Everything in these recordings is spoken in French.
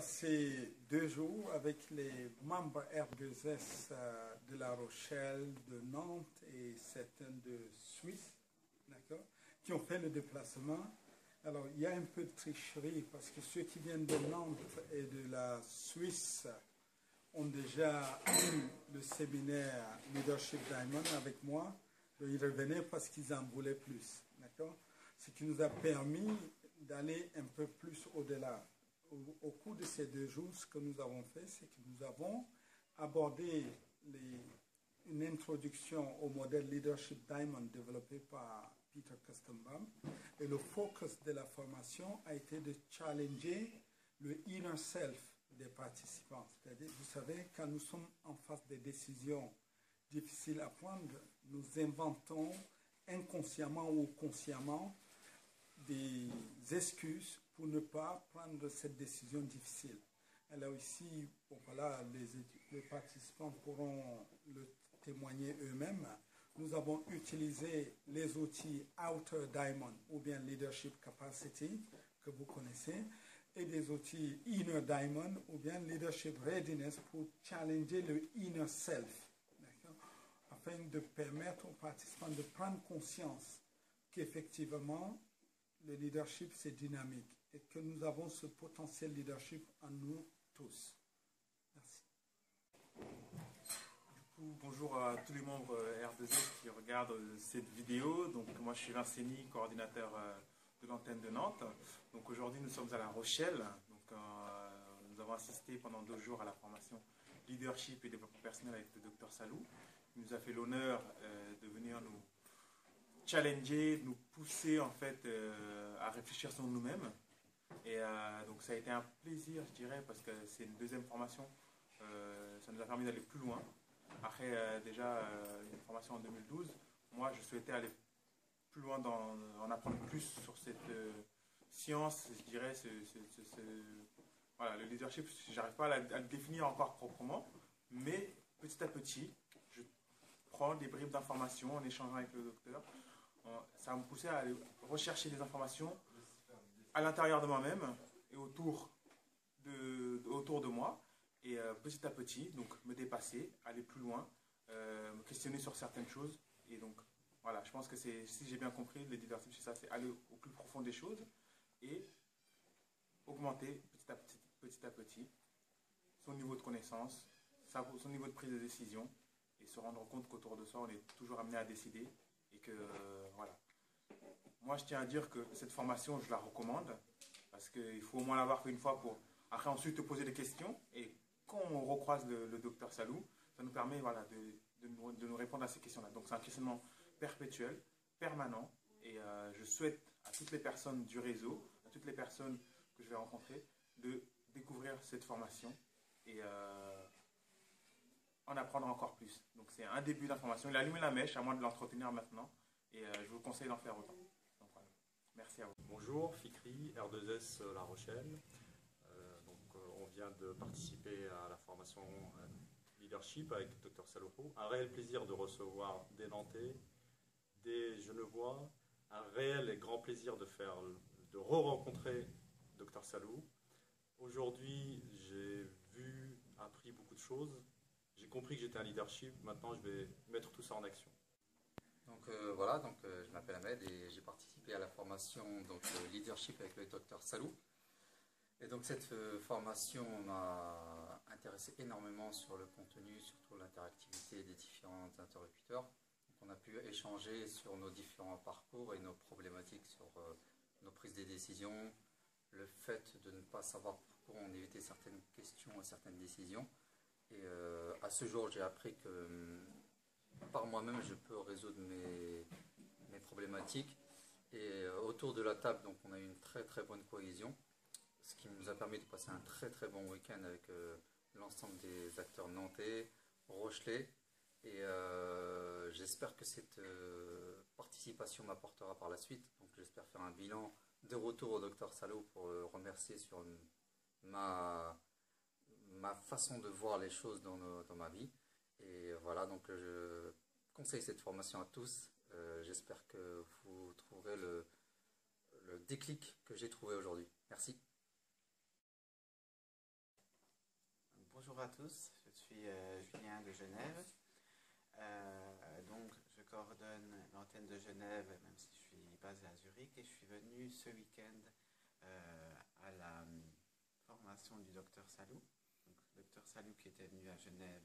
passé 2 jours avec les membres R2S de La Rochelle, de Nantes et certains de Suisse, d'accord, qui ont fait le déplacement. Alors, il y a un peu de tricherie parce que ceux qui viennent de Nantes et de la Suisse ont déjà eu le séminaire Leadership Diamond avec moi. Ils revenaient parce qu'ils en voulaient plus, d'accord? Ce qui nous a permis d'aller un peu plus au-delà. Au cours de ces 2 jours, ce que nous avons fait, c'est que nous avons abordé une introduction au modèle Leadership Diamond développé par Peter Kestenbaum. Et le focus de la formation a été de challenger le inner self des participants. C'est-à-dire, vous savez, quand nous sommes en face des décisions difficiles à prendre, nous inventons inconsciemment ou consciemment des excuses pour ne pas prendre cette décision difficile. Alors ici, bon, voilà, les participants pourront le témoigner eux-mêmes. Nous avons utilisé les outils Outer Diamond ou bien Leadership Capacity que vous connaissez et des outils Inner Diamond ou bien Leadership Readiness pour challenger le Inner Self, afin de permettre aux participants de prendre conscience qu'effectivement le leadership c'est dynamique et que nous avons ce potentiel leadership en nous tous. Merci. Bonjour à tous les membres R2S qui regardent cette vidéo. Donc moi je suis Vinceni, coordinateur de l'antenne de Nantes. Donc aujourd'hui nous sommes à La Rochelle. Donc nous avons assisté pendant 2 jours à la formation leadership et développement personnel avec le docteur Salou. Il nous a fait l'honneur de venir nous challenger, nous pousser en fait à réfléchir sur nous-mêmes. Et donc ça a été un plaisir, je dirais, parce que c'est une deuxième formation. Ça nous a permis d'aller plus loin. Après déjà une formation en 2012, moi je souhaitais aller plus loin, en apprendre plus sur cette science, je dirais, voilà, le leadership. J'arrive pas à le définir encore proprement, mais petit à petit, je prends des bribes d'informations en échangeant avec le docteur. Ça va me pousser à aller rechercher des informations à l'intérieur de moi-même et autour de moi. Et petit à petit, donc me dépasser, aller plus loin, me questionner sur certaines choses. Et donc, voilà, je pense que si j'ai bien compris, le leadership, c'est ça, c'est aller au plus profond des choses et augmenter petit à petit son niveau de connaissance, son niveau de prise de décision et se rendre compte qu'autour de soi, on est toujours amené à décider et que, voilà. Moi, je tiens à dire que cette formation, je la recommande parce qu'il faut au moins l'avoir fait une fois pour, après, ensuite, te poser des questions. Et quand on recroise le docteur Salou, ça nous permet, voilà, de nous répondre à ces questions-là. Donc, c'est un questionnement perpétuel, permanent. Et je souhaite à toutes les personnes du réseau, à toutes les personnes que je vais rencontrer, de découvrir cette formation et en apprendre encore plus. Donc, c'est un début d'information. Il a allumé la mèche, à moins de l'entretenir maintenant. Et je vous conseille d'en faire autant. Donc, voilà. Merci à vous. Bonjour, Fikri, R2S La Rochelle. On vient de participer à la formation leadership avec le Dr Salopo. Un réel plaisir de recevoir des Nantais, des Genevois. Un réel et grand plaisir de re-rencontrer Dr Salou. Aujourd'hui, j'ai appris beaucoup de choses. J'ai compris que j'étais un leadership. Maintenant, je vais mettre tout ça en action. Donc voilà, je m'appelle Ahmed et j'ai participé à la formation leadership avec le docteur Salou. Et donc cette formation m'a intéressé énormément sur le contenu, surtout l'interactivité des différents interlocuteurs. Donc, on a pu échanger sur nos différents parcours et nos problématiques sur nos prises de décisions, le fait de ne pas savoir pourquoi on évitait certaines questions et certaines décisions. Et à ce jour, j'ai appris que par moi-même, je peux résoudre mes problématiques. Et autour de la table, donc, on a eu une très très bonne cohésion, ce qui nous a permis de passer un très très bon week-end avec l'ensemble des acteurs nantais, rochelais. Et j'espère que cette participation m'apportera par la suite. Donc j'espère faire un bilan de retour au docteur Salou pour le remercier sur ma façon de voir les choses dans ma vie. Et voilà, donc je conseille cette formation à tous. J'espère que vous trouverez le déclic que j'ai trouvé aujourd'hui. Merci. Bonjour à tous, je suis Julien de Genève. Donc, je coordonne l'antenne de Genève, même si je suis basé à Zurich, et je suis venu ce week-end à la formation du docteur Salou. Donc, le docteur Salou qui était venu à Genève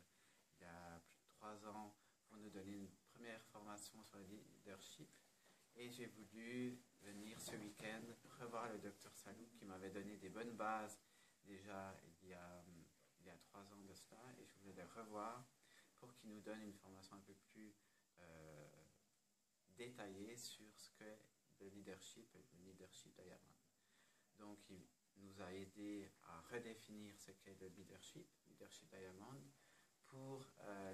il y a plus de 3 ans pour nous donner une première formation sur le leadership. Et j'ai voulu venir ce week-end revoir le docteur Salou qui m'avait donné des bonnes bases déjà il y a 3 ans de cela, et je voulais les revoir pour qu'il nous donne une formation un peu plus détaillée sur ce qu'est le leadership Diamond. Donc il nous a aidé à redéfinir ce qu'est le leadership Diamond, pour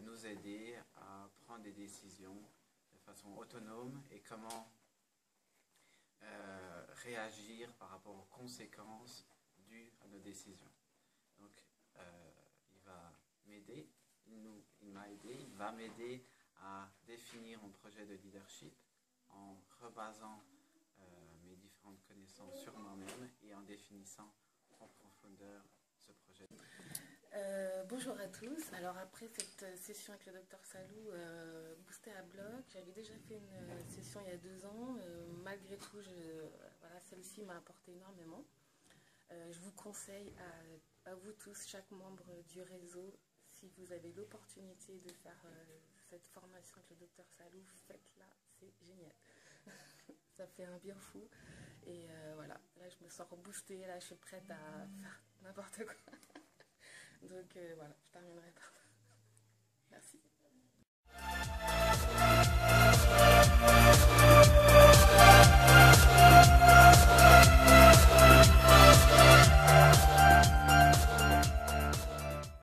nous aider à prendre des décisions de façon autonome et comment réagir par rapport aux conséquences dues à nos décisions. Donc, il va m'aider, il m'a aidé, il va m'aider à définir mon projet de leadership en rebasant mes différentes connaissances sur moi-même et en définissant en profondeur ce projet. Bonjour à tous. Alors après cette session avec le docteur Salou, boosté à bloc, j'avais déjà fait une session il y a 2 ans. Malgré tout, voilà, celle-ci m'a apporté énormément. Je vous conseille à vous tous, chaque membre du réseau, si vous avez l'opportunité de faire cette formation avec le docteur Salou, faites-la, c'est génial. Ça fait un bien fou. Et voilà, là je me sens reboostée, là je suis prête à faire n'importe quoi. Donc voilà, je terminerai par là. Merci.